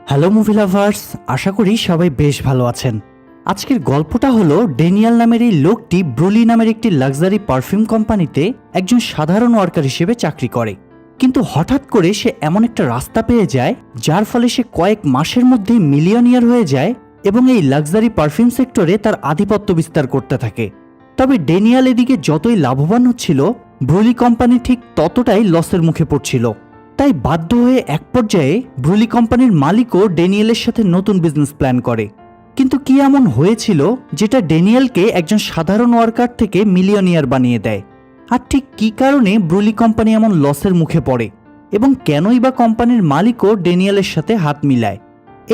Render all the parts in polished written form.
Hello movie lovers, আশা করি সবাই বেশ ভালো আছেন। আজকের গল্পটা হলো ড্যানিয়েল নামের এই লোকটি ব্রুলি নামের একটি লাক্সারি পারফিউম কোম্পানিতে একজন সাধারণ ওয়ার্কার হিসেবে চাকরি করে। কিন্তু হঠাৎ করে সে এমন একটা রাস্তা পেয়ে যায় যার ফলে সে কয়েক মাসের মধ্যে মিলিয়নিয়ার হয়ে যায় এবং এই লাক্সারি পারফিউম সেক্টরে তার আধিপত্য বিস্তার করতে থাকে। তবে ড্যানিয়েল এদিকে যতই লাভবান হচ্ছিল, ব্রুলি কোম্পানি ঠিক ততটাই লসের মুখে পড়ছিল। তাই বাধ্য হয়ে এক পর্যায়ে ব্রুলি কোম্পানির মালিকও ড্যানিয়েলের সাথে নতুন বিজনেস প্ল্যান করে। কিন্তু কি এমন হয়েছিল যেটা ড্যানিয়েলকে একজন সাধারণ ওয়ার্কার থেকে মিলিয়নিয়ার বানিয়ে দেয়? আর ঠিক কি কারণে ব্রুলি কোম্পানি এমন লসের মুখে পড়ে এবং কেনই বা কোম্পানির মালিকও ড্যানিয়েলের সাথে হাত মিলায়?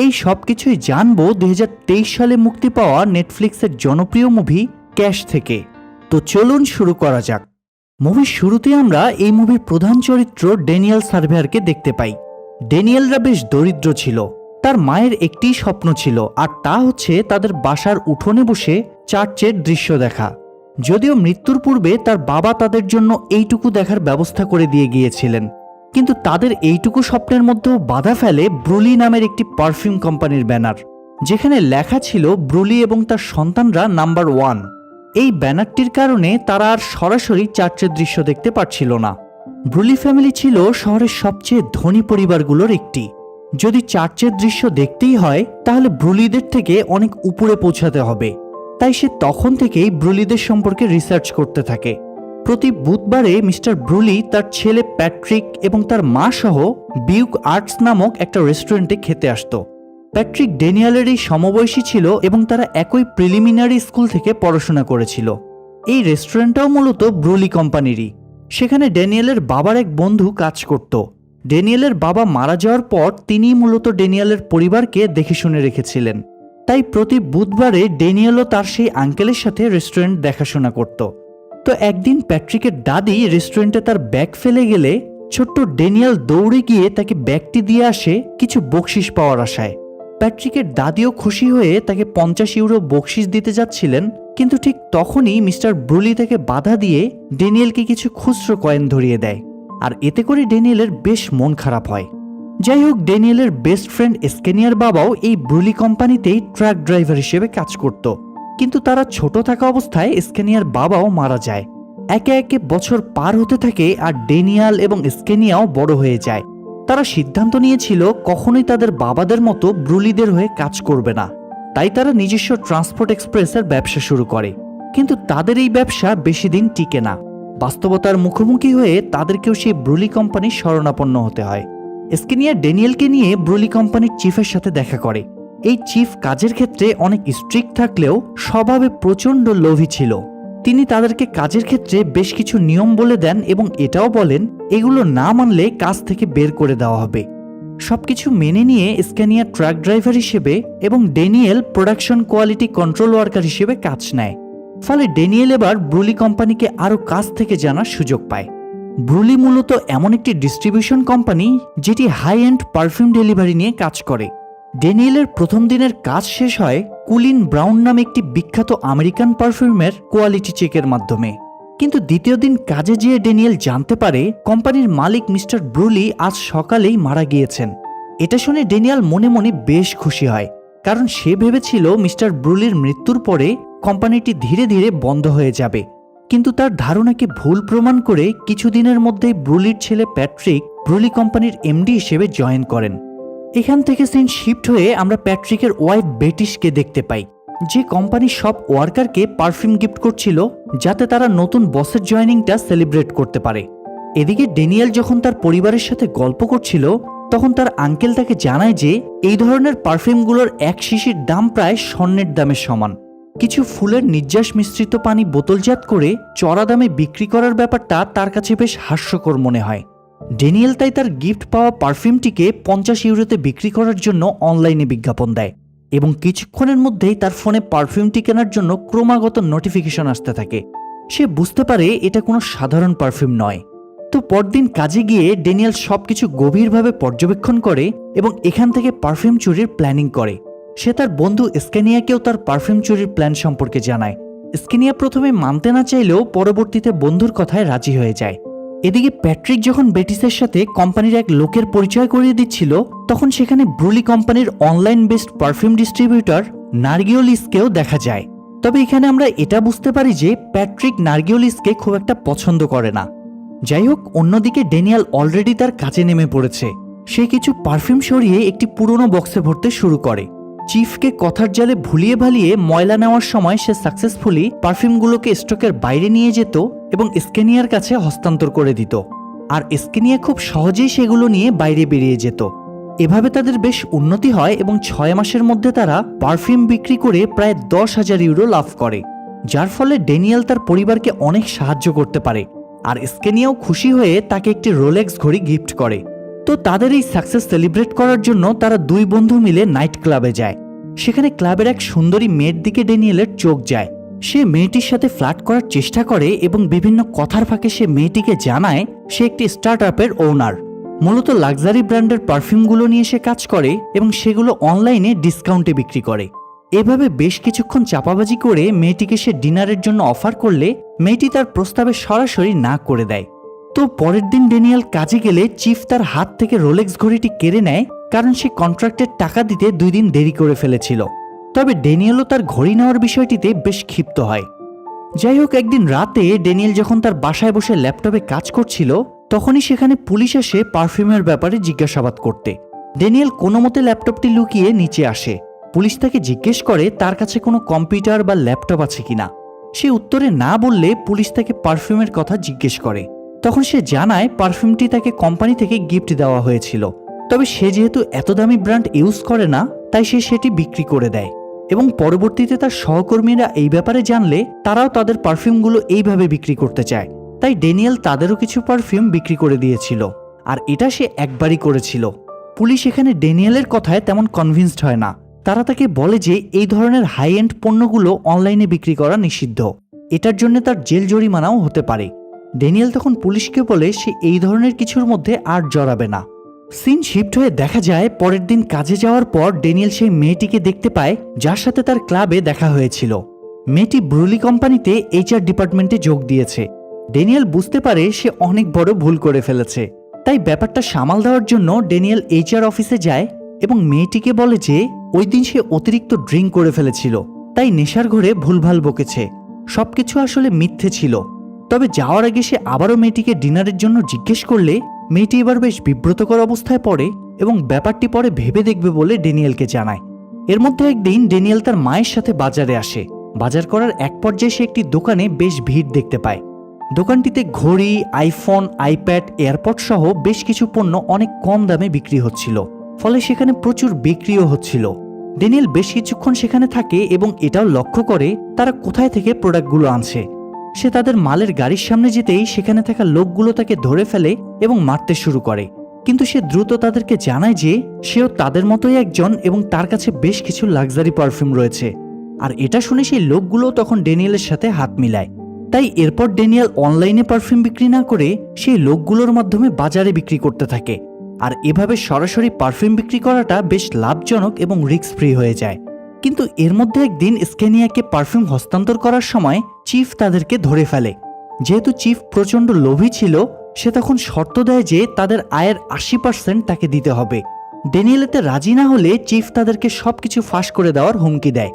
এই সব কিছুই জানবো 2023 সালে মুক্তি পাওয়া নেটফ্লিক্সের জনপ্রিয় মুভি ক্যাশ থেকে। তো চলুন শুরু করা যাক। মুভির শুরুতে আমরা এই মুভির প্রধান চরিত্র ড্যানিয়েল সার্ভেয়ারকে দেখতে পাই। ড্যানিয়েলরা বেশ দরিদ্র ছিল। তার মায়ের একটি স্বপ্ন ছিল, আর তা হচ্ছে তাদের বাসার উঠোনে বসে চার্চের দৃশ্য দেখা। যদিও মৃত্যুর পূর্বে তার বাবা তাদের জন্য এইটুকু দেখার ব্যবস্থা করে দিয়ে গিয়েছিলেন, কিন্তু তাদের এইটুকু স্বপ্নের মধ্যেও বাধা ফেলে ব্রুলি নামের একটি পারফিউম কোম্পানির ব্যানার, যেখানে লেখা ছিল ব্রুলি এবং তার সন্তানরা নাম্বার 1। এই ব্যানারটির কারণে তারা আর সরাসরি চার্চের দৃশ্য দেখতে পাচ্ছিল না। ব্রুলি ফ্যামিলি ছিল শহরের সবচেয়ে ধনী পরিবারগুলোর একটি। যদি চার্চের দৃশ্য দেখতেই হয় তাহলে ব্রুলিদের থেকে অনেক উপরে পৌঁছাতে হবে। তাই সে তখন থেকেই ব্রুলিদের সম্পর্কে রিসার্চ করতে থাকে। প্রতি বুধবারে মিস্টার ব্রুলি তার ছেলে প্যাট্রিক এবং তার মা সহ বিউক আর্টস নামক একটা রেস্টুরেন্টে খেতে আসতো। প্যাট্রিক ড্যানিয়েলের এই সমবয়সী ছিল এবং তারা একই প্রিলিমিনারি স্কুল থেকে পড়াশোনা করেছিল। এই রেস্টুরেন্টটাও মূলত ব্রুলি কোম্পানিরই। সেখানে ড্যানিয়েলের বাবার এক বন্ধু কাজ করত। ড্যানিয়েলের বাবা মারা যাওয়ার পর তিনিই মূলত ড্যানিয়েলের পরিবারকে দেখে শুনে রেখেছিলেন। তাই প্রতি বুধবারে ড্যানিয়েলও তার সেই আঙ্কেলের সাথে রেস্টুরেন্ট দেখাশোনা করত। তো একদিন প্যাট্রিকের দাদি রেস্টুরেন্টে তার ব্যাগ ফেলে গেলে ছোট্ট ড্যানিয়েল দৌড়ে গিয়ে তাকে ব্যাগটি দিয়ে আসে কিছু বকশিস পাওয়ার আশায়। প্যাট্রিকের দাদিও খুশি হয়ে তাকে 50 ইউরো বকশিস দিতে যাচ্ছিলেন, কিন্তু ঠিক তখনই মিস্টার ব্রুলি তাকে বাধা দিয়ে ড্যানিয়েলকে কিছু খুচরো কয়েন ধরিয়ে দেয়, আর এতে করে ড্যানিয়েলের বেশ মন খারাপ হয়। যাই হোক, ড্যানিয়েলের বেস্ট ফ্রেন্ড এস্কেনিয়ার বাবাও এই ব্রুলি কোম্পানিতেই ট্রাক ড্রাইভার হিসেবে কাজ করত। কিন্তু তারা ছোট থাকা অবস্থায় এস্কেনিয়ার বাবাও মারা যায়। একে একে বছর পার হতে থাকে আর ড্যানিয়েল এবং এস্কেনিয়াও বড় হয়ে যায়। তারা সিদ্ধান্ত নিয়েছিল কখনোই তাদের বাবাদের মতো ব্রুলিদের হয়ে কাজ করবে না। তাই তারা নিজস্ব ট্রান্সপোর্ট এক্সপ্রেসের ব্যবসা শুরু করে। কিন্তু তাদের এই ব্যবসা বেশি দিন টিকে না। বাস্তবতার মুখোমুখি হয়ে তাদেরকেও সেই ব্রুলি কোম্পানির শরণাপন্ন হতে হয়। এস্কেনিয়া ড্যানিয়েলকে নিয়ে ব্রুলি কোম্পানির চিফের সাথে দেখা করে। এই চিফ কাজের ক্ষেত্রে অনেক স্ট্রিক্ট থাকলেও স্বভাবে প্রচণ্ড লোভী ছিল। তিনি তাদেরকে কাজের ক্ষেত্রে বেশ কিছু নিয়ম বলে দেন এবং এটাও বলেন এগুলো না মানলে কাজ থেকে বের করে দেওয়া হবে। সবকিছু মেনে নিয়ে এস্কেনিয়া ট্রাক ড্রাইভার হিসেবে এবং Daniel production quality control worker হিসেবে কাজ নেয়। ফলে ড্যানিয়েল এবার ব্রুলি কোম্পানিকে আরও কাজ থেকে জানার সুযোগ পায়। ব্রুলি মূলত এমন একটি ডিস্ট্রিবিউশন কোম্পানি যেটি হাই এন্ড পারফিউম ডেলিভারি নিয়ে কাজ করে। ড্যানিয়েলের প্রথম দিনের কাজ শেষ হয় কুলিন ব্রাউন নামে একটি বিখ্যাত আমেরিকান পারফিউমের কোয়ালিটি চেকের মাধ্যমে। কিন্তু দ্বিতীয় দিন কাজে যেয়ে ড্যানিয়েল জানতে পারে কোম্পানির মালিক মিস্টার ব্রুলি আজ সকালেই মারা গিয়েছেন। এটা শুনে ড্যানিয়েল মনে মনে বেশ খুশি হয়, কারণ সে ভেবেছিল মিস্টার ব্রুলির মৃত্যুর পরে কোম্পানিটি ধীরে ধীরে বন্ধ হয়ে যাবে। কিন্তু তার ধারণাকে ভুল প্রমাণ করে কিছুদিনের মধ্যেই ব্রুলির ছেলে প্যাট্রিক ব্রুলি কোম্পানির এমডি হিসেবে জয়েন করেন। এখান থেকে সিন শিফট হয়ে আমরা প্যাট্রিকের ওয়াইফ বেটিশকে দেখতে পাই, যে কোম্পানির সব ওয়ার্কারকে পারফিউম গিফট করছিল যাতে তারা নতুন বসের জয়েনিংটা সেলিব্রেট করতে পারে। এদিকে ড্যানিয়েল যখন তার পরিবারের সাথে গল্প করছিল তখন তার আঙ্কেল তাকে জানায় যে এই ধরনের পারফিউমগুলোর এক শিশির দাম প্রায় স্বর্ণের দামের সমান। কিছু ফুলের নির্যাস মিশ্রিত পানি বোতলজাত করে চড়া দামে বিক্রি করার ব্যাপারটা তার কাছে বেশ হাস্যকর মনে হয়। ড্যানিয়েল তাই তার গিফট পাওয়া পারফিউমটিকে 50 ইউরোতে বিক্রি করার জন্য অনলাইনে বিজ্ঞাপন দেয় এবং কিছুক্ষণের মধ্যেই তার ফোনে পারফিউমটি কেনার জন্য ক্রমাগত নোটিফিকেশন আসতে থাকে। সে বুঝতে পারে এটা কোনো সাধারণ পারফিউম নয়। তো পরদিন কাজে গিয়ে ড্যানিয়েল সবকিছু গভীরভাবে পর্যবেক্ষণ করে এবং এখান থেকে পারফিউম চুরির প্ল্যানিং করে। সে তার বন্ধু এস্কেনিয়াকেও তার পারফিউম চুরির প্ল্যান সম্পর্কে জানায়। এস্কেনিয়া প্রথমে মানতে না চাইলেও পরবর্তীতে বন্ধুর কথায় রাজি হয়ে যায়। এদিকে প্যাট্রিক যখন বেটিসের সাথে কোম্পানির এক লোকের পরিচয় করিয়ে দিচ্ছিল, তখন সেখানে ব্রুলি কোম্পানির অনলাইন বেসড পারফিউম ডিস্ট্রিবিউটর নার্গিওলিসকেও দেখা যায়। তবে এখানে আমরা এটা বুঝতে পারি যে প্যাট্রিক নার্গিওলিসকে খুব একটা পছন্দ করে না। যাই হোক, অন্যদিকে ড্যানিয়েল অলরেডি তার কাজে নেমে পড়েছে। সে কিছু পারফিউম সরিয়ে একটি পুরনো বক্সে ভরতে শুরু করে। চিফকে কথার জালে ভুলিয়ে ভালিয়ে ময়লা নেওয়ার সময় সে সাকসেসফুলি পারফিউমগুলোকে স্টকের বাইরে নিয়ে যেত এবং স্কেনিয়ার কাছে হস্তান্তর করে দিত, আর স্কেনিয়া খুব সহজেই সেগুলো নিয়ে বাইরে বেরিয়ে যেত। এভাবে তাদের বেশ উন্নতি হয় এবং 6 মাসের মধ্যে তারা পারফিউম বিক্রি করে প্রায় 10,000 ইউরো লাভ করে, যার ফলে ড্যানিয়েল তার পরিবারকে অনেক সাহায্য করতে পারে। আর স্কেনিয়াও খুশি হয়ে তাকে একটি রোলেক্স ঘড়ি গিফট করে। তো তাদের এই সাকসেস সেলিব্রেট করার জন্য তারা 2 বন্ধু মিলে নাইট ক্লাবে যায়। সেখানে ক্লাবের এক সুন্দরী মেয়ের দিকে ড্যানিয়েলের চোখ যায়। সে মেয়েটির সাথে ফ্লার্ট করার চেষ্টা করে এবং বিভিন্ন কথার ফাঁকে সে মেয়েটিকে জানায় সে একটি স্টার্ট আপের ওনার। মূলত লাক্সারি ব্র্যান্ডের পারফিউমগুলো নিয়ে সে কাজ করে এবং সেগুলো অনলাইনে ডিসকাউন্টে বিক্রি করে। এভাবে বেশ কিছুক্ষণ চাপাবাজি করে মেয়েটিকে সে ডিনারের জন্য অফার করলে মেয়েটি তার প্রস্তাবে সরাসরি না করে দেয়। তো পরের দিন ড্যানিয়েল কাজে গেলে চিফ তার হাত থেকে রোলেক্স ঘড়িটি কেড়ে নেয়, কারণ সে কন্ট্রাক্টের টাকা দিতে 2 দিন দেরি করে ফেলেছিল। তবে ড্যানিয়েলও তার ঘড়ি নেওয়ার বিষয়টিতে বেশ ক্ষিপ্ত হয়। যাই হোক, একদিন রাতে ড্যানিয়েল যখন তার বাসায় বসে ল্যাপটপে কাজ করছিল, তখনই সেখানে পুলিশ এসে পারফিউমের ব্যাপারে জিজ্ঞাসাবাদ করতে। ড্যানিয়েল কোনো মতে ল্যাপটপটি লুকিয়ে নিচে আসে। পুলিশ তাকে জিজ্ঞেস করে তার কাছে কোনো কম্পিউটার বা ল্যাপটপ আছে কিনা। সে উত্তরে না বললে পুলিশ তাকে পারফিউমের কথা জিজ্ঞেস করে। তখন সে জানায় পারফিউমটি তাকে কোম্পানি থেকে গিফট দেওয়া হয়েছিল, তবে সে যেহেতু এত দামি ব্র্যান্ড ইউজ করে না, তাই সে সেটি বিক্রি করে দেয়। এবং পরবর্তীতে তার সহকর্মীরা এই ব্যাপারে জানলে তারাও তাদের পারফিউমগুলো এইভাবে বিক্রি করতে চায়। তাই ড্যানিয়েল তাদেরও কিছু পারফিউম বিক্রি করে দিয়েছিল, আর এটা সে একবারই করেছিল। পুলিশ এখানে ড্যানিয়েলের কথায় তেমন কনভিন্সড হয় না। তারা তাকে বলে যে এই ধরনের হাই এন্ড পণ্যগুলো অনলাইনে বিক্রি করা নিষিদ্ধ, এটার জন্য তার জেল জরিমানাও হতে পারে। ড্যানিয়েল তখন পুলিশকে বলে সে এই ধরনের কিছুর মধ্যে আর জড়াবে না। সিন শিফট হয়ে দেখা যায় পরের দিন কাজে যাওয়ার পর ড্যানিয়েল সেই মেয়েটিকে দেখতে পায় যার সাথে তার ক্লাবে দেখা হয়েছিল। মেয়েটি ব্রুলি কোম্পানিতে HR ডিপার্টমেন্টে যোগ দিয়েছে। ড্যানিয়েল বুঝতে পারে সে অনেক বড় ভুল করে ফেলেছে, তাই ব্যাপারটা সামাল দেওয়ার জন্য ড্যানিয়েল HR অফিসে যায় এবং মেয়েটিকে বলে যে ওই দিন সে অতিরিক্ত ড্রিঙ্ক করে ফেলেছিল, তাই নেশার ঘরে ভুলভাল বকেছে, সবকিছু আসলে মিথ্যে ছিল। তবে যাওয়ার আগে সে আবারও মেয়েটিকে ডিনারের জন্য জিজ্ঞেস করলে মেয়েটি এবার বেশ বিব্রতকর অবস্থায় পড়ে এবং ব্যাপারটি পরে ভেবে দেখবে বলে ড্যানিয়েলকে জানায়। এর মধ্যে একদিন ড্যানিয়েল তার মায়ের সাথে বাজারে আসে। বাজার করার এক পর্যায়ে সে একটি দোকানে বেশ ভিড় দেখতে পায়। দোকানটিতে ঘড়ি, আইফোন, আইপ্যাড, এয়ারপড সহ বেশ কিছু পণ্য অনেক কম দামে বিক্রি হচ্ছিল, ফলে সেখানে প্রচুর বিক্রিও হচ্ছিল। ড্যানিয়েল বেশ কিছুক্ষণ সেখানে থাকে এবং এটাও লক্ষ্য করে তারা কোথায় থেকে প্রোডাক্টগুলো আনছে। সে তাদের মালের গাড়ির সামনে যেতেই সেখানে থাকা লোকগুলো তাকে ধরে ফেলে এবং মারতে শুরু করে, কিন্তু সে দ্রুত তাদেরকে জানায় যে সেও তাদের মতোই একজন এবং তার কাছে বেশ কিছু লাক্সারি পারফিউম রয়েছে। আর এটা শুনে সেই লোকগুলো তখন ড্যানিয়েলের সাথে হাত মিলায়। তাই এরপর ড্যানিয়েল অনলাইনে পারফিউম বিক্রি না করে সেই লোকগুলোর মাধ্যমে বাজারে বিক্রি করতে থাকে। আর এভাবে সরাসরি পারফিউম বিক্রি করাটা বেশ লাভজনক এবং রিস্ক ফ্রি হয়ে যায়। কিন্তু এর মধ্যে একদিন স্কেনিয়াকে পারফিউম হস্তান্তর করার সময় চিফ তাদেরকে ধরে ফেলে। যেহেতু চিফ প্রচণ্ড লোভী ছিল, সে তখন শর্ত দেয় যে তাদের আয়ের 80% তাকে দিতে হবে। ড্যানিয়েল এতে রাজি না হলে চিফ তাদেরকে সবকিছু ফাঁস করে দেওয়ার হুমকি দেয়।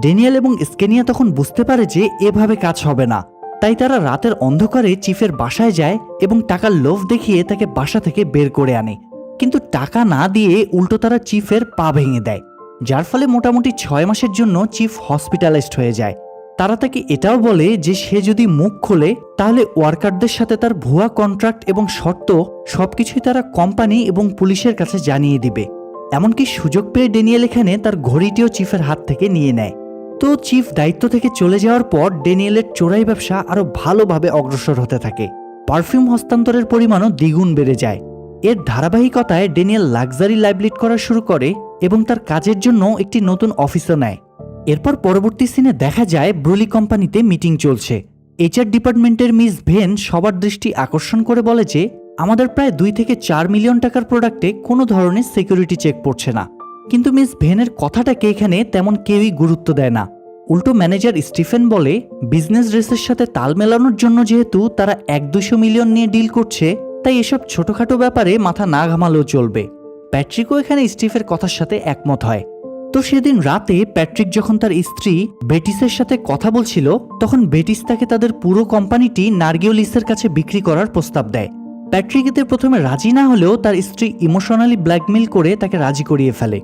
ড্যানিয়েল এবং স্কেনিয়া তখন বুঝতে পারে যে এভাবে কাজ হবে না, তাই তারা রাতের অন্ধকারে চিফের বাসায় যায় এবং টাকার লোভ দেখিয়ে তাকে বাসা থেকে বের করে আনে। কিন্তু টাকা না দিয়ে উল্টো তারা চিফের পা ভেঙে দেয়, যার ফলে মোটামুটি 6 মাসের জন্য চিফ হসপিটালাইজড হয়ে যায়। তারা তাকে এটাও বলে যে সে যদি মুখ খোলে তাহলে ওয়ার্কারদের সাথে তার ভুয়া কন্ট্রাক্ট এবং শর্ত সবকিছুই তারা কোম্পানি এবং পুলিশের কাছে জানিয়ে দিবে। এমনকি সুযোগ পেয়ে ড্যানিয়েল এখানে তার ঘড়িটিও চিফের হাত থেকে নিয়ে নেয়। তো চিফ দায়িত্ব থেকে চলে যাওয়ার পর ড্যানিয়েলের চোরাই ব্যবসা আরো ভালোভাবে অগ্রসর হতে থাকে। পারফিউম হস্তান্তরের পরিমাণও দ্বিগুণ বেড়ে যায়। এর ধারাবাহিকতায় ড্যানিয়েল লাক্সারি লাইফ লিড করা শুরু করে এবং তার কাজের জন্য একটি নতুন অফিসও নেয়। এরপর পরবর্তী সিনে দেখা যায় ব্রুলি কোম্পানিতে মিটিং চলছে। HR ডিপার্টমেন্টের মিস ভেন সবার দৃষ্টি আকর্ষণ করে বলে যে আমাদের প্রায় 2 থেকে 4 মিলিয়ন টাকার প্রোডাক্টে কোনো ধরনের সিকিউরিটি চেক পড়ছে না। কিন্তু মিস ভেনের কথাটাকে এখানে তেমন কেউই গুরুত্ব দেয় না। উল্টো ম্যানেজার স্টিফেন বলে বিজনেস রেসের সাথে তাল মেলানোর জন্য যেহেতু তারা 1-200 মিলিয়ন নিয়ে ডিল করছে, তাই এসব ছোটখাটো ব্যাপারে মাথা না ঘামালেও চলবে। প্যাট্রিকও এখানে স্টিফের কথার সাথে একমত হয়। তো সেদিন রাতে প্যাট্রিক যখন তার স্ত্রী বেটিসের সাথে কথা বলছিল, তখন বেটিস তাকে তাদের পুরো কোম্পানিটি নার্গিওলিসের কাছে বিক্রি করার প্রস্তাব দেয়। প্যাট্রিক এতে প্রথমে রাজি না হলেও তার স্ত্রী ইমোশনালি ব্ল্যাকমেইল করে তাকে রাজি করিয়ে ফেলে।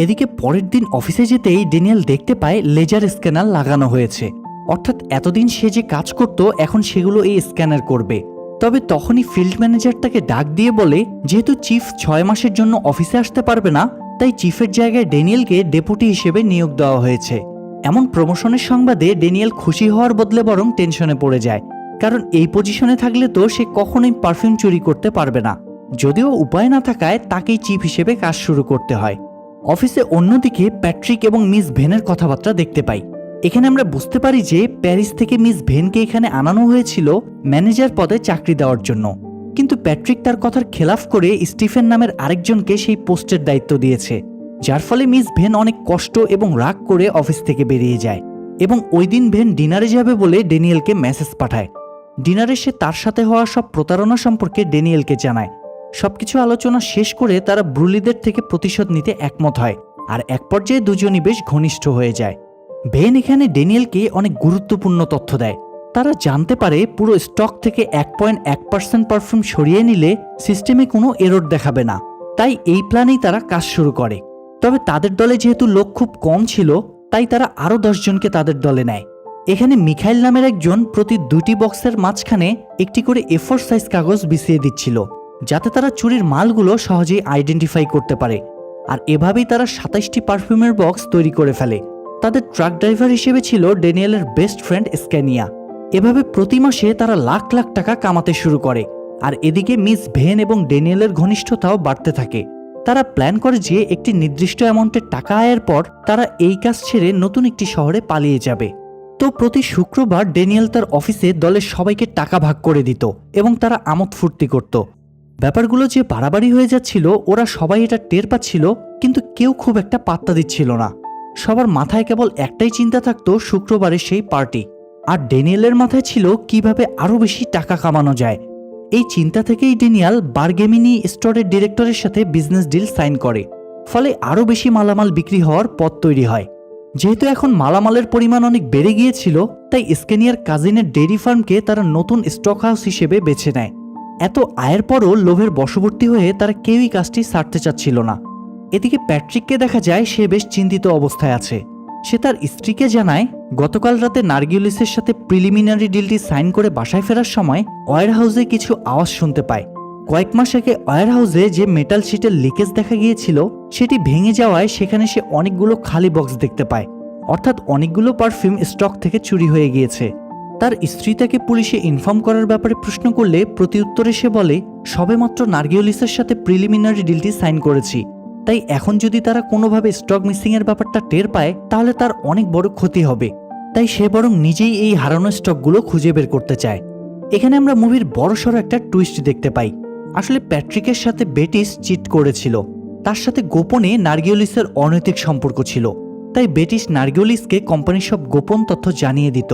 এদিকে পরের দিন অফিসে যেতেই ড্যানিয়েল দেখতে পায় লেজার স্ক্যানার লাগানো হয়েছে, অর্থাৎ এতদিন সে যে কাজ করত এখন সেগুলো এই স্ক্যানার করবে। তবে তখনই ফিল্ড ম্যানেজার তাকে ডাক দিয়ে বলে যেহেতু চিফ 6 মাসের জন্য অফিসে আসতে পারবে না, তাই চিফের জায়গায় ড্যানিয়েলকে ডেপুটি হিসেবে নিয়োগ দেওয়া হয়েছে। এমন প্রমোশনের সংবাদে ড্যানিয়েল খুশি হওয়ার বদলে বরং টেনশনে পড়ে যায়, কারণ এই পজিশনে থাকলে তো সে কখনোই পারফিউম চুরি করতে পারবে না। যদিও উপায় না থাকায় তাকেই চিফ হিসেবে কাজ শুরু করতে হয়। অফিসে অন্যদিকে প্যাট্রিক এবং মিস ভেনের কথাবার্তা দেখতে পাই। এখানে আমরা বুঝতে পারি যে প্যারিস থেকে মিস ভেনকে এখানে আনানো হয়েছিল ম্যানেজার পদে চাকরি দেওয়ার জন্য, কিন্তু প্যাট্রিক তার কথার খেলাফ করে স্টিফেন নামের আরেকজনকে সেই পোস্টের দায়িত্ব দিয়েছে, যার ফলে মিস ভেন অনেক কষ্ট এবং রাগ করে অফিস থেকে বেরিয়ে যায় এবং ওই দিন ভেন ডিনারে যাবে বলে ড্যানিয়েলকে মেসেজ পাঠায়। ডিনারে সে তার সাথে হওয়া সব প্রতারণা সম্পর্কে ড্যানিয়েলকে জানায়। সবকিছু আলোচনা শেষ করে তারা ব্রুলিদের থেকে প্রতিশোধ নিতে একমত হয়, আর এক পর্যায়ে দুজনই বেশ ঘনিষ্ঠ হয়ে যায়। ভেন এখানে ড্যানিয়েলকে অনেক গুরুত্বপূর্ণ তথ্য দেয়। তারা জানতে পারে পুরো স্টক থেকে 1.1% পারফিউম সরিয়ে নিলে সিস্টেমে কোনো এরর দেখাবে না, তাই এই প্ল্যানেই তারা কাজ শুরু করে। তবে তাদের দলে যেহেতু লোক খুব কম ছিল, তাই তারা আরও 10 জনকে তাদের দলে নেয়। এখানে মিখাইল নামের একজন প্রতি 2টি বক্সের মাঝখানে একটি করে A4 সাইজ কাগজ বিছিয়ে দিচ্ছিল, যাতে তারা চুরির মালগুলো সহজেই আইডেন্টিফাই করতে পারে। আর এভাবেই তারা 27টি পারফিউমের বক্স তৈরি করে ফেলে। তাদের ট্রাক ড্রাইভার হিসেবে ছিল ড্যানিয়েলের বেস্ট ফ্রেন্ড স্ক্যানিয়া। এভাবে প্রতি মাসে তারা লাখ লাখ টাকা কামাতে শুরু করে। আর এদিকে মিস ভেন এবং ড্যানিয়েলের ঘনিষ্ঠতাও বাড়তে থাকে। তারা প্ল্যান করে যে একটি নির্দিষ্ট অ্যামাউন্টের টাকা আয়ের পর তারা এই কাজ ছেড়ে নতুন একটি শহরে পালিয়ে যাবে। তো প্রতি শুক্রবার ড্যানিয়েল তার অফিসে দলের সবাইকে টাকা ভাগ করে দিত এবং তারা আমোদ ফুর্তি করত। ব্যাপারগুলো যে বাড়াবাড়ি হয়ে যাচ্ছিল, ওরা সবাই এটা টের পাচ্ছিল, কিন্তু কেউ খুব একটা পাত্তা দিচ্ছিল না। সবার মাথায় কেবল একটাই চিন্তা থাকতো, শুক্রবারের সেই পার্টি। আর ড্যানিয়েলের মাথায় ছিল কিভাবে আরও বেশি টাকা কামানো যায়। এই চিন্তা থেকেই ড্যানিয়েল বার্গেমিনি স্টোরের ডিরেক্টরের সাথে বিজনেস ডিল সাইন করে, ফলে আরও বেশি মালামাল বিক্রি হওয়ার পথ তৈরি হয়। যেহেতু এখন মালামালের পরিমাণ অনেক বেড়ে গিয়েছিল, তাই স্কেনিয়ার কাজিনের ডেইরি ফার্মকে তারা নতুন স্টক হাউস হিসেবে বেছে নেয়। এত আয়ের পরও লোভের বশবর্তী হয়ে তারা কেউই কাজটি ছাড়তে চাচ্ছিল না। এদিকে প্যাট্রিককে দেখা যায় সে বেশ চিন্তিত অবস্থায় আছে। সে তার স্ত্রীকে জানায় গতকাল রাতে নার্গিওলিসের সাথে প্রিলিমিনারি ডিলটি সাইন করে বাসায় ফেরার সময় ওয়্যার হাউসে কিছু আওয়াজ শুনতে পায়। কয়েক মাস আগে ওয়্যার হাউসে যে মেটাল শিটের লিকেজ দেখা গিয়েছিল, সেটি ভেঙে যাওয়ায় সেখানে সে অনেকগুলো খালি বক্স দেখতে পায়, অর্থাৎ অনেকগুলো পারফিউম স্টক থেকে চুরি হয়ে গিয়েছে। তার স্ত্রী তাকে পুলিশে ইনফর্ম করার ব্যাপারে প্রশ্ন করলে প্রতিউত্তরে সে বলে সবেমাত্র নার্গিওলিসের সাথে প্রিলিমিনারি ডিলটি সাইন করেছি, তাই এখন যদি তারা কোনোভাবে স্টক মিসিংয়ের ব্যাপারটা টের পায় তাহলে তার অনেক বড় ক্ষতি হবে। তাই সে বরং নিজেই এই হারানো স্টকগুলো খুঁজে বের করতে চায়। এখানে আমরা মুভির বড়সড় একটা টুইস্ট দেখতে পাই। আসলে প্যাট্রিকের সাথে বেটিস চিট করেছিল, তার সাথে গোপনে নার্গিওলিসের অনৈতিক সম্পর্ক ছিল, তাই বেটিস নার্গিওলিসকে কোম্পানির সব গোপন তথ্য জানিয়ে দিত।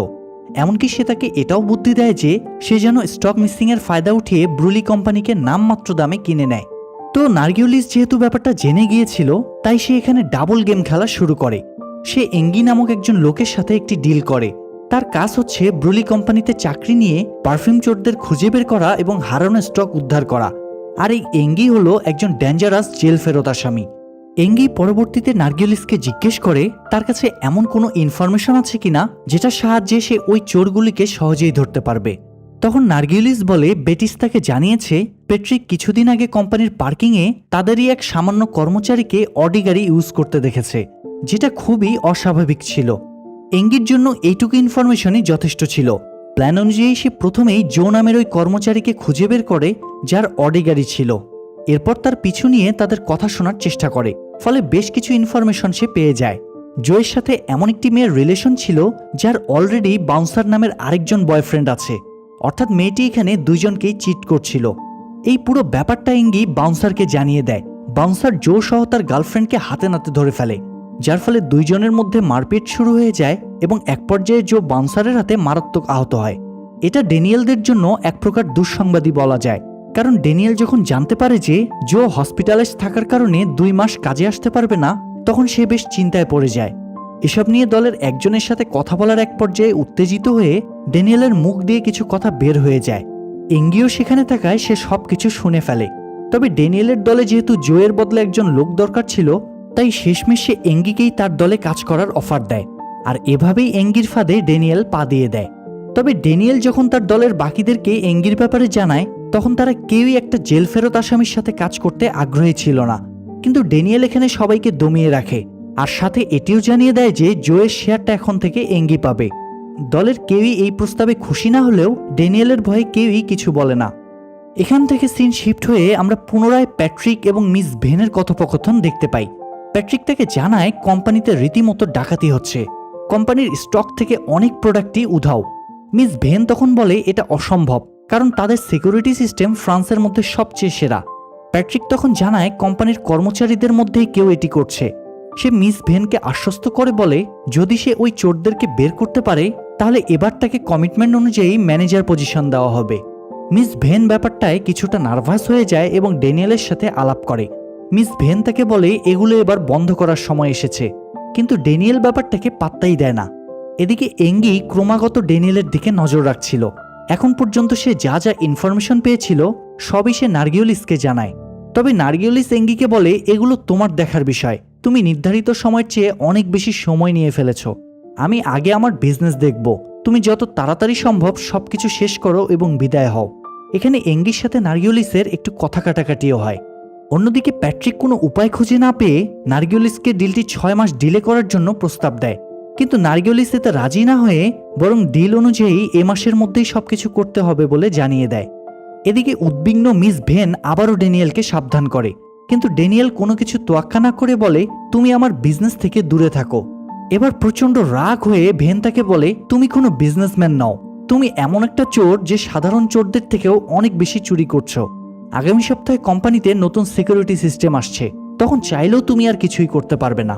এমনকি সে তাকে এটাও বুদ্ধি দেয় যে সে যেন স্টক মিসিংয়ের ফায়দা উঠিয়ে ব্রুলি কোম্পানিকে নামমাত্র দামে কিনে নেয়। তো নার্গিওলিস যেহেতু ব্যাপারটা জেনে গিয়েছিল, তাই সে এখানে ডাবল গেম খেলা শুরু করে। সে এঙ্গি নামক একজন লোকের সাথে একটি ডিল করে। তার কাজ হচ্ছে ব্রুলি কোম্পানিতে চাকরি নিয়ে পারফিউম চোরদের খুঁজে বের করা এবং হারানো স্টক উদ্ধার করা। আর এই এঙ্গি হলো একজন ডেঞ্জারাস জেল ফেরত আসামি। এঙ্গি পরবর্তীতে নার্গিওলিসকে জিজ্ঞেস করে তার কাছে এমন কোনো ইনফরমেশন আছে কিনা যেটার সাহায্যে সে ওই চোরগুলিকে সহজেই ধরতে পারবে। তখন নার্গিওলিস বলে বেটিস তাকে জানিয়েছে প্যাট্রিক কিছুদিন আগে কোম্পানির পার্কিংয়ে তাদেরই এক সামান্য কর্মচারীকে অডি গাড়ি ইউজ করতে দেখেছে, যেটা খুবই অস্বাভাবিক ছিল। এঙ্গির জন্য এইটুকু ইনফরমেশনই যথেষ্ট ছিল। প্ল্যান অনুযায়ী সে প্রথমেই জো নামের ওই কর্মচারীকে খুঁজে বের করে যার অডি গাড়ি ছিল। এরপর তার পিছু নিয়ে তাদের কথা শোনার চেষ্টা করে, ফলে বেশ কিছু ইনফরমেশন সে পেয়ে যায়। জোয়ের সাথে এমন একটি মেয়ের রিলেশন ছিল যার অলরেডি বাউন্সার নামের আরেকজন বয়ফ্রেন্ড আছে, অর্থাৎ মেয়েটি এখানে দুইজনকেই চিট করছিল। এই পুরো ব্যাপারটা এঙ্গি বাউন্সারকে জানিয়ে দেয়। বাউন্সার জো সহ তার গার্লফ্রেন্ডকে হাতে নাতে ধরে ফেলে। যার ফলে দুইজনের মধ্যে মারপিট শুরু হয়ে যায় এবং এক পর্যায়ে জো বাউন্সারের হাতে মারাত্মক আহত হয়। এটা ড্যানিয়েলদের জন্য এক প্রকার দুঃসংবাদই বলা যায়, কারণ ড্যানিয়েল যখন জানতে পারে যে জো হসপিটালাইজ থাকার কারণে 2 মাস কাজে আসতে পারবে না, তখন সে বেশ চিন্তায় পড়ে যায়। এসব নিয়ে দলের একজনের সাথে কথা বলার এক পর্যায়ে উত্তেজিত হয়ে ড্যানিয়েলের মুখ দিয়ে কিছু কথা বের হয়ে যায়। এঙ্গিও সেখানে থাকায় সে সবকিছু শুনে ফেলে। তবে ড্যানিয়েলের দলে যেহেতু জোয়ের বদলে একজন লোক দরকার ছিল, তাই শেষমেশ সে এঙ্গিকেই তার দলে কাজ করার অফার দেয়, আর এভাবেই এঙ্গির ফাঁদে ড্যানিয়েল পা দিয়ে দেয়। তবে ড্যানিয়েল যখন তার দলের বাকিদেরকে এঙ্গির ব্যাপারে জানায়, তখন তারা কেউই একটা জেল ফেরত আসামির সাথে কাজ করতে আগ্রহী ছিল না। কিন্তু ড্যানিয়েল এখানে সবাইকে দমিয়ে রাখে, আর সাথে এটিও জানিয়ে দেয় যে জোয়ের শেয়ারটা এখন থেকে এঙ্গি পাবে। দলের কেউই এই প্রস্তাবে খুশি না হলেও ড্যানিয়েলের ভয়ে কেউই কিছু বলে না। এখান থেকে সিন শিফট হয়ে আমরা পুনরায় প্যাট্রিক এবং মিস ভেনের কথোপকথন দেখতে পাই। প্যাট্রিক তাকে জানায় কোম্পানিতে রীতিমতো ডাকাতি হচ্ছে, কোম্পানির স্টক থেকে অনেক প্রোডাক্টই উধাও। মিস ভেন তখন বলে এটা অসম্ভব, কারণ তাদের সিকিউরিটি সিস্টেম ফ্রান্সের মধ্যে সবচেয়ে সেরা। প্যাট্রিক তখন জানায় কোম্পানির কর্মচারীদের মধ্যেই কেউ এটি করছে। সে মিস ভেনকে আশ্বস্ত করে বলে যদি সে ওই চোরদেরকে বের করতে পারে, তাহলে এবার তাকে কমিটমেন্ট অনুযায়ী ম্যানেজার পজিশন দেওয়া হবে। মিস ভেন ব্যাপারটায় কিছুটা নার্ভাস হয়ে যায় এবং ড্যানিয়েলের সাথে আলাপ করে। মিস ভেন তাকে বলে এগুলো এবার বন্ধ করার সময় এসেছে, কিন্তু ড্যানিয়েল ব্যাপারটাকে পাত্তাই দেয় না। এদিকে এঙ্গি ক্রমাগত ড্যানিয়েলের দিকে নজর রাখছিল। এখন পর্যন্ত সে যা যা ইনফরমেশন পেয়েছিল সবই সে নার্গিওলিসকে জানায়। তবে নার্গিওলিস এঙ্গিকে বলে এগুলো তোমার দেখার বিষয়, তুমি নির্ধারিত সময়ের চেয়ে অনেক বেশি সময় নিয়ে ফেলেছ। আমি আগে আমার বিজনেস দেখব, তুমি যত তাড়াতাড়ি সম্ভব সবকিছু শেষ করো এবং বিদায় হও। এখানে এঙ্গির সাথে নার্গিওলিসের একটু কথা কাটাকাটিও হয়। অন্যদিকে প্যাট্রিক কোনো উপায় খুঁজে না পেয়ে নার্গিওলিসকে ডিলটি 6 মাস ডিলে করার জন্য প্রস্তাব দেয়, কিন্তু নার্গিওলিস এতে রাজি না হয়ে বরং ডিল অনুযায়ী এ মাসের মধ্যেই সবকিছু করতে হবে বলে জানিয়ে দেয়। এদিকে উদ্বিগ্ন মিস ভেন আবারও ড্যানিয়েলকে সাবধান করে, কিন্তু ড্যানিয়েল কোনো কিছু তোয়াক্কা না করে বলে তুমি আমার বিজনেস থেকে দূরে থাকো। এবার প্রচণ্ড রাগ হয়ে ভেন তাকে বলে তুমি কোনো বিজনেসম্যান নও, তুমি এমন একটা চোর যে সাধারণ চোরদের থেকেও অনেক বেশি চুরি করছো। আগামী সপ্তাহে কোম্পানিতে নতুন সিকিউরিটি সিস্টেম আসছে, তখন চাইলেও তুমি আর কিছুই করতে পারবে না।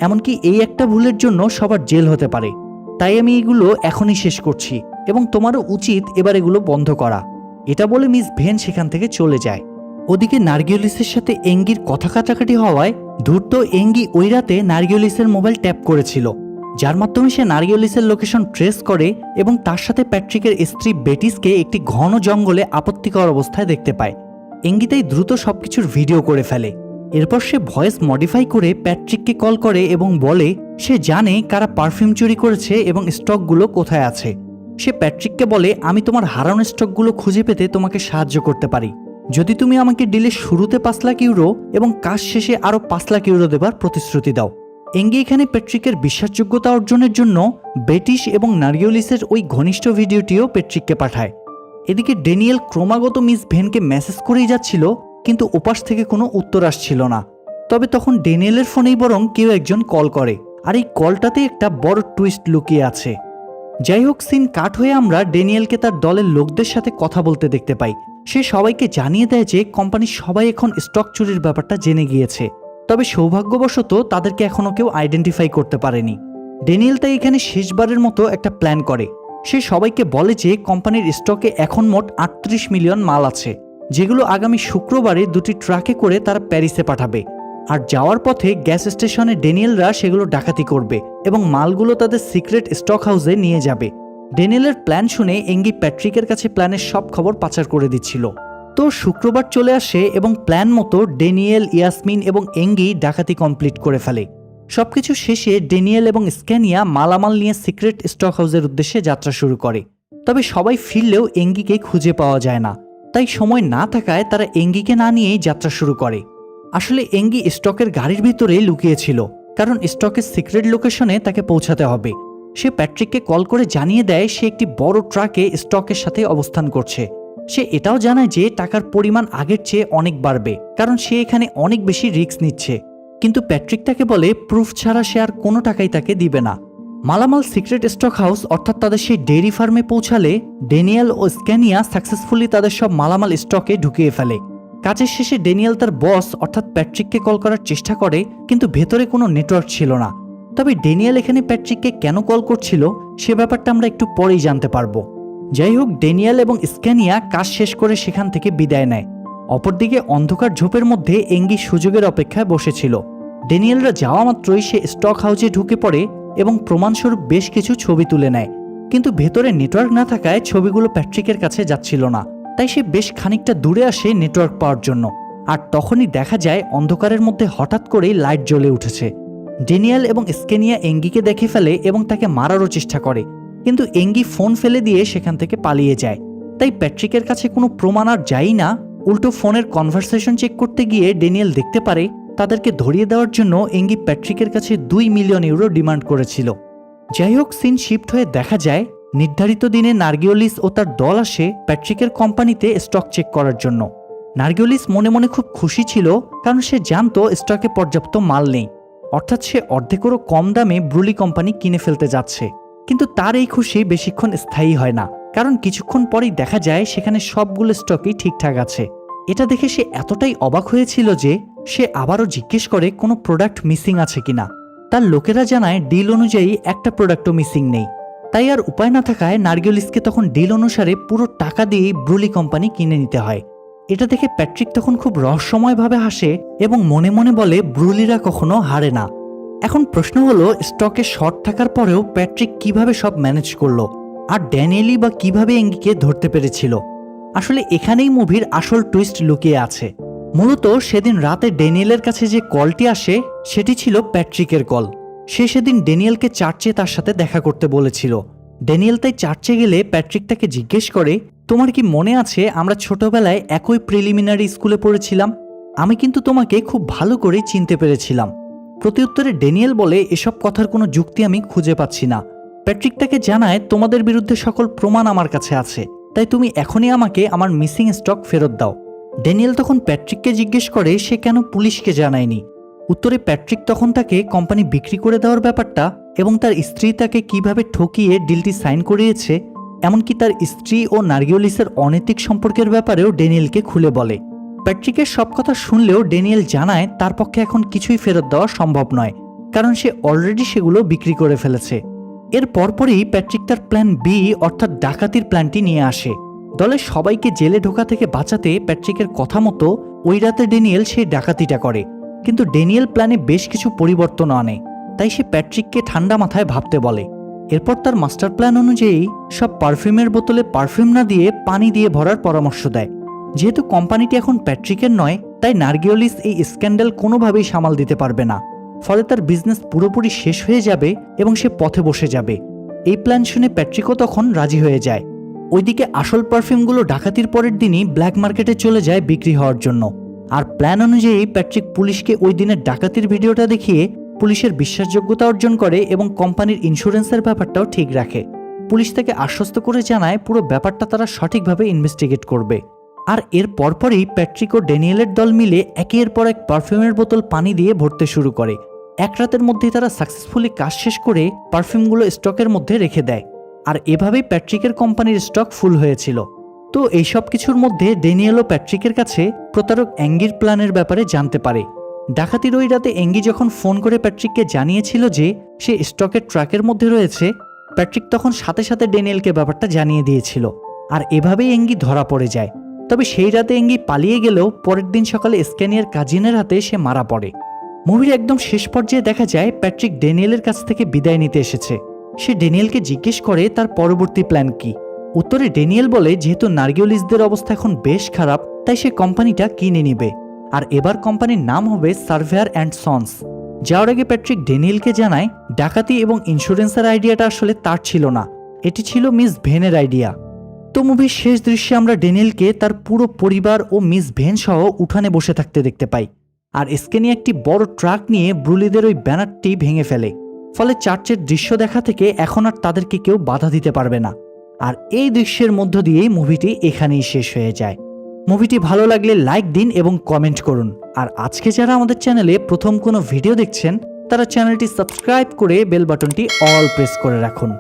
এমনকি এই একটা ভুলের জন্য সবার জেল হতে পারে। তাই আমি এগুলো এখনই শেষ করছি এবং তোমারও উচিত এবার এগুলো বন্ধ করা। এটা বলে মিস ভেন সেখান থেকে চলে যায়। ওদিকে নার্গিওলিসের সাথে এঙ্গির কথা কাটাকাটি হওয়ায় ধূর্ত এঙ্গি ওই রাতে নার্গিওলিসের মোবাইল ট্যাপ করেছিল, যার মাধ্যমে সে নার্গিওলিসের লোকেশন ট্রেস করে এবং তার সাথে প্যাট্রিকের স্ত্রী বেটিসকে একটি ঘন জঙ্গলে আপত্তিকর অবস্থায় দেখতে পায়। এঙ্গি তাই দ্রুত সবকিছুর ভিডিও করে ফেলে। এরপর সে ভয়েস মডিফাই করে প্যাট্রিককে কল করে এবং বলে সে জানে কারা পারফিউম চুরি করেছে এবং স্টকগুলো কোথায় আছে। সে প্যাট্রিককে বলে আমি তোমার হারানো স্টকগুলো খুঁজে পেতে তোমাকে সাহায্য করতে পারি, যদি তুমি আমাকে ডিলের শুরুতে 5 লাখ ইউরো এবং কাজ শেষে আরও 5 লাখ ইউরো দেবার প্রতিশ্রুতি দাও। এঙ্গি এখানে প্যাট্রিকের বিশ্বাসযোগ্যতা অর্জনের জন্য বেটিস এবং নার্গিওলিসের ওই ঘনিষ্ঠ ভিডিওটিও প্যাট্রিককে পাঠায়। এদিকে ড্যানিয়েল ক্রমাগত মিস ভেনকে মেসেজ করেই যাচ্ছিল, কিন্তু ওপাশ থেকে কোনো উত্তর আসছিল না। তবে তখন ড্যানিয়েলের ফোনেই বরং কেউ একজন কল করে, আর এই কলটাতে একটা বড় টুইস্ট লুকিয়ে আছে। যাই হোক, সিন কাট হয়ে আমরা ড্যানিয়েলকে তার দলের লোকদের সাথে কথা বলতে দেখতে পাই। সে সবাইকে জানিয়ে দেয় যে কোম্পানির সবাই এখন স্টক চুরির ব্যাপারটা জেনে গিয়েছে, তবে সৌভাগ্যবশত তাদেরকে এখনও কেউ আইডেন্টিফাই করতে পারেনি। ড্যানিয়েল তাই এখানে শেষবারের মতো একটা প্ল্যান করে। সে সবাইকে বলে যে কোম্পানির স্টকে এখন মোট 38 মিলিয়ন মাল আছে, যেগুলো আগামী শুক্রবারে 2টি ট্রাকে করে তারা প্যারিসে পাঠাবে। আর যাওয়ার পথে গ্যাস স্টেশনে ড্যানিয়েলরা সেগুলো ডাকাতি করবে এবং মালগুলো তাদের সিক্রেট স্টক হাউসে নিয়ে যাবে। ড্যানিয়েলের প্ল্যান শুনে এঙ্গি প্যাট্রিকের কাছে প্ল্যানের সব খবর পাচার করে দিচ্ছিল। তো শুক্রবার চলে আসে এবং প্ল্যান মতো ড্যানিয়েল, ইয়াসমিন এবং এঙ্গি ডাকাতি কমপ্লিট করে ফেলে। সবকিছু শেষে ড্যানিয়েল এবং স্ক্যানিয়া মালামাল নিয়ে সিক্রেট স্টক হাউসের উদ্দেশ্যে যাত্রা শুরু করে। তবে সবাই ফিরলেও এঙ্গিকে খুঁজে পাওয়া যায় না, তাই সময় না থাকায় তারা এঙ্গিকে না নিয়েই যাত্রা শুরু করে। আসলে এঙ্গি স্টকের গাড়ির ভিতরেই লুকিয়েছিল, কারণ স্টকের সিক্রেট লোকেশনে তাকে পৌঁছাতে হবে। সে প্যাট্রিককে কল করে জানিয়ে দেয় সে একটি বড় ট্রাকে স্টকের সাথে অবস্থান করছে। সে এটাও জানায় যে টাকার পরিমাণ আগের চেয়ে অনেক বাড়বে, কারণ সে এখানে অনেক বেশি রিস্ক নিচ্ছে। কিন্তু প্যাট্রিক তাকে বলে প্রুফ ছাড়া সে আর কোনো টাকাই তাকে দিবে না। মালামাল সিক্রেট স্টক হাউস অর্থাৎ তাদের সেই ডেইরি ফার্মে পৌঁছালে ড্যানিয়েল ও স্ক্যানিয়া সাকসেসফুলি তাদের সব মালামাল স্টকে ঢুকিয়ে ফেলে। কাজের শেষে ড্যানিয়েল তার বস অর্থাৎ প্যাট্রিককে কল করার চেষ্টা করে, কিন্তু ভেতরে কোনো নেটওয়ার্ক ছিল না। তবে ড্যানিয়েল এখানে প্যাট্রিককে কেন কল করছিল সে ব্যাপারটা আমরা একটু পরেই জানতে পারবো। যাই হোক, ড্যানিয়েল এবং স্ক্যানিয়া কাজ শেষ করে সেখান থেকে বিদায় নেয়। অপরদিকে অন্ধকার ঝোপের মধ্যে এঙ্গি সুযোগের অপেক্ষায় বসেছিল। ড্যানিয়েলরা যাওয়া মাত্রই সে স্টক হাউসে ঢুকে পড়ে এবং প্রমাণস্বরূপ বেশ কিছু ছবি তুলে নেয়, কিন্তু ভেতরে নেটওয়ার্ক না থাকায় ছবিগুলো প্যাট্রিকের কাছে যাচ্ছিল না। তাই সে বেশ খানিকটা দূরে আসে নেটওয়ার্ক পাওয়ার জন্য। আর তখনই দেখা যায় অন্ধকারের মধ্যে হঠাৎ করেই লাইট জ্বলে উঠেছে। ড্যানিয়েল এবং স্ক্যানিয়া এঙ্গিকে দেখে ফেলে এবং তাকে মারারও চেষ্টা করে, কিন্তু এঙ্গি ফোন ফেলে দিয়ে সেখান থেকে পালিয়ে যায়। তাই প্যাট্রিকের কাছে কোনো প্রমাণ আর যায়ই না। উল্টো ফোনের কনভারসেশন চেক করতে গিয়ে ড্যানিয়েল দেখতে পারে তাদেরকে ধরিয়ে দেওয়ার জন্য এঙ্গি প্যাট্রিকের কাছে 2 মিলিয়ন ইউরো ডিমান্ড করেছিল। যাই হোক, সিন শিফট হয়ে দেখা যায় নির্ধারিত দিনে নার্গিওলিস ও তার দল আসে প্যাট্রিকের কোম্পানিতে স্টক চেক করার জন্য। নার্গিওলিস মনে মনে খুব খুশি ছিল, কারণ সে জানতো স্টকে পর্যাপ্ত মাল নেই, অর্থাৎ সে অর্ধেকেরও কম দামে ব্রুলি কোম্পানি কিনে ফেলতে যাচ্ছে। কিন্তু তার এই খুশি বেশিক্ষণ স্থায়ী হয় না, কারণ কিছুক্ষণ পরেই দেখা যায় সেখানে সবগুলো স্টকই ঠিকঠাক আছে। এটা দেখে সে এতটাই অবাক হয়েছিল যে সে আবারও জিজ্ঞেস করে কোনো প্রোডাক্ট মিসিং আছে কিনা। তার লোকেরা জানায় ডিল অনুযায়ী একটা প্রোডাক্টও মিসিং নেই। তাই আর উপায় না থাকায় নার্গিওলিসকে তখন ডিল অনুসারে পুরো টাকা দিয়েই ব্রুলি কোম্পানি কিনে নিতে হয়। এটা দেখে প্যাট্রিক তখন খুব রহস্যময়ভাবে হাসে এবং মনে মনে বলে ব্রুলিরা কখনো হারে না। এখন প্রশ্ন হলো, স্টকে শর্ট থাকার পরেও প্যাট্রিক কিভাবে সব ম্যানেজ করলো, আর ড্যানিয়েলই বা কিভাবে এঙ্গিকে ধরতে পেরেছিল? আসলে এখানেই মুভির আসল টুইস্ট লুকিয়ে আছে। মূলত সেদিন রাতে ড্যানিয়েলের কাছে যে কলটি আসে সেটি ছিল প্যাট্রিকের কল। সে সেদিন ড্যানিয়েলকে চার্চে তার সাথে দেখা করতে বলেছিল। ড্যানিয়েল তাই চার্চে গেলে প্যাট্রিক তাকে জিজ্ঞেস করে, তোমার কি মনে আছে আমরা ছোটবেলায় একই প্রিলিমিনারি স্কুলে পড়েছিলাম? আমি কিন্তু তোমাকে খুব ভালো করে চিনতে পেরেছিলাম। প্রত্যুত্তরে ড্যানিয়েল বলে, এসব কথার কোনো যুক্তি আমি খুঁজে পাচ্ছি না। প্যাট্রিক তাকে জানায়, তোমাদের বিরুদ্ধে সকল প্রমাণ আমার কাছে আছে, তাই তুমি এখনই আমাকে আমার মিসিং স্টক ফেরত দাও। ড্যানিয়েল তখন প্যাট্রিককে জিজ্ঞেস করে সে কেন পুলিশকে জানায়নি। উত্তরে প্যাট্রিক তখন তাকে কোম্পানি বিক্রি করে দেওয়ার ব্যাপারটা এবং তার স্ত্রী তাকে কিভাবে ঠকিয়ে ডিলটি সাইন করিয়েছে, এমনকি তার স্ত্রী ও নার্গিওলিসের অনৈতিক সম্পর্কের ব্যাপারেও ড্যানিয়েলকে খুলে বলে। প্যাট্রিকের সব কথা শুনলেও ড্যানিয়েল জানায় তার পক্ষে এখন কিছুই ফেরত দেওয়া সম্ভব নয়, কারণ সে অলরেডি সেগুলো বিক্রি করে ফেলেছে। এর পরপরই প্যাট্রিক তার প্ল্যান বি অর্থাৎ ডাকাতির প্ল্যানটি নিয়ে আসে। দলের সবাইকে জেলে ঢোকা থেকে বাঁচাতে প্যাট্রিকের কথা মতো ওই রাতে ড্যানিয়েল সেই ডাকাতিটা করে, কিন্তু ড্যানিয়েল প্ল্যানে বেশ কিছু পরিবর্তন আনে। তাই সে প্যাট্রিককে ঠান্ডা মাথায় ভাবতে বলে। এরপর তার মাস্টার প্ল্যান অনুযায়ী সব পারফিউমের বোতলে পারফিউম না দিয়ে পানি দিয়ে ভরার পরামর্শ দেয়। যেহেতু কোম্পানিটি এখন প্যাট্রিকের নয়, তাই নার্গিওলিস এই স্ক্যান্ডাল কোনোভাবেই সামাল দিতে পারবে না। ফলে তার বিজনেস পুরোপুরি শেষ হয়ে যাবে এবং সে পথে বসে যাবে। এই প্ল্যান শুনে প্যাট্রিকও তখন রাজি হয়ে যায়। ওইদিকে আসল পারফিউমগুলো ডাকাতির পরের দিনই ব্ল্যাক মার্কেটে চলে যায় বিক্রি হওয়ার জন্য। আর প্ল্যান অনুযায়ী প্যাট্রিক পুলিশকে ওই দিনের ডাকাতির ভিডিওটা দেখিয়ে পুলিশের বিশ্বাসযোগ্যতা অর্জন করে এবং কোম্পানির ইন্স্যুরেন্সের ব্যাপারটাও ঠিক রাখে। পুলিশ তাকে আশ্বস্ত করে জানায় পুরো ব্যাপারটা তারা সঠিকভাবে ইনভেস্টিগেট করবে। আর এর পরপরই প্যাট্রিক ও ড্যানিয়েলের দল মিলে একের পর এক পারফিউমের বোতল পানি দিয়ে ভরতে শুরু করে। এক রাতের মধ্যেই তারা সাকসেসফুলি কাজ শেষ করে পারফিউমগুলো স্টকের মধ্যে রেখে দেয়। আর এভাবেই প্যাট্রিকের কোম্পানির স্টক ফুল হয়েছিল। তো এইসব কিছুর মধ্যে ড্যানিয়েল ও প্যাট্রিকের কাছে প্রতারক অ্যাঙ্গির প্ল্যানের ব্যাপারে জানতে পারে। ডাকাতির ওই রাতে অ্যাঙ্গি যখন ফোন করে প্যাট্রিককে জানিয়েছিল যে সে স্টকের ট্রাকের মধ্যে রয়েছে, প্যাট্রিক তখন সাথে সাথে ড্যানিয়েলকে ব্যাপারটা জানিয়ে দিয়েছিল। আর এভাবেই অ্যাঙ্গি ধরা পড়ে যায়। তবে সেই রাতে অ্যাঙ্গি পালিয়ে গেলেও পরের দিন সকালে স্ক্যানিয়ার কাজিনের হাতে সে মারা পড়ে। মুভির একদম শেষ পর্যায়ে দেখা যায় প্যাট্রিক ড্যানিয়েলের কাছ থেকে বিদায় নিতে এসেছে। সে ড্যানিয়েলকে জিজ্ঞেস করে তার পরবর্তী প্ল্যান কি। উত্তরে ড্যানিয়েল বলে যেহেতু নার্গিওলিসদের অবস্থা এখন বেশ খারাপ, তাই সে কোম্পানিটা কিনে নিবে। আর এবার কোম্পানির নাম হবে সার্ভেয়ার অ্যান্ড সন্স। যাওয়ার আগে প্যাট্রিক ড্যানিয়েলকে জানায় ডাকাতি এবং ইন্স্যুরেন্সের আইডিয়াটা আসলে তার ছিল না, এটি ছিল মিস ভেনের আইডিয়া। তো মুভির শেষ দৃশ্যে আমরা ড্যানিয়েলকে তার পুরো পরিবার ও মিস ভেন সহ উঠানে বসে থাকতে দেখতে পাই। আর স্ক্যানিয়া একটি বড় ট্রাক নিয়ে ব্রুলিদের ওই ব্যানারটি ভেঙে ফেলে। ফলে চার্চের দৃশ্য দেখা থেকে এখন আর তাদেরকে কেউ বাধা দিতে পারবে না। আর এই দৃশ্যের মধ্য দিয়েই মুভিটি এখানেই শেষ হয়ে যায়। মুভিটি ভালো লাগলে লাইক দিন এবং কমেন্ট করুন। আর আজকে যারা আমাদের চ্যানেলে প্রথম কোনো ভিডিও দেখছেন তারা চ্যানেলটি সাবস্ক্রাইব করে বেল বাটনটি অল প্রেস করে রাখুন।